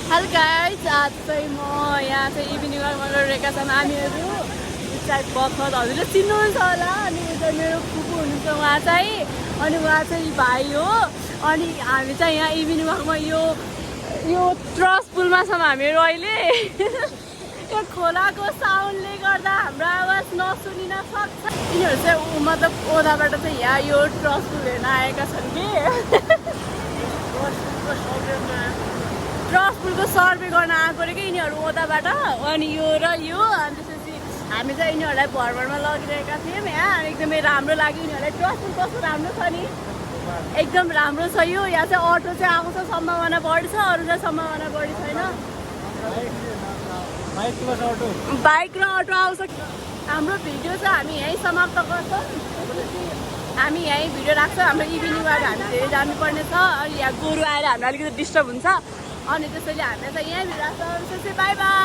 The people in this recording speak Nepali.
हेलो गाइज, आज चाहिँ म यहाँ चाहिँ इभिनिङ वाकमा गइरहेका छन् हामीहरू। सायद बखत हजुरले चिन्नुहुन्छ होला। अनि उता मेरो फुपू हुनुहुन्छ उहाँ चाहिँ, अनि उहाँ चाहिँ भाइ हो। अनि हामी चाहिँ यहाँ इभिनिङ वाकमा यो ट्रस पुलमा छौँ हामीहरू अहिले। यो खोलाको साउन्डले गर्दा हाम्रो आवाज नसुनिन सक्छ। यिनीहरू चाहिँ मतलब ओदाबाट चाहिँ यहाँ यो ट्रस पुल हेर्न आएका छन् कि ट्रस पुलको सर्वे गर्न आएको अरे कि यिनीहरू ओदाबाट। अनि यो र यो अनि त्यसपछि हामी चाहिँ यिनीहरूलाई भरभरमा लगिरहेका थियौँ। यहाँ एकदमै राम्रो लाग्यो यिनीहरूलाई। ट्रस पुल कस्तो राम्रो छ नि, एकदम राम्रो छ यो। यहाँ चाहिँ अटो चाहिँ आउँछ, सम्भावना बढी छ, अरू चाहिँ सम्भावना बढी छैन। बाइक र अटो आउँछ। हाम्रो भिडियो चाहिँ हामी यहीँ समाप्त गर्छौँ। हामी यहीँ भिडियो राख्छौँ। हाम्रो इभिनिङ वाक हामी धेरै जानुपर्ने छ। अनि यहाँ गोरु आएर हामीलाई अलिकति डिस्टर्ब हुन्छ। अनि त्यसैले हामीले चाहिँ यहीँ भिडियो राख्छौँ। By by.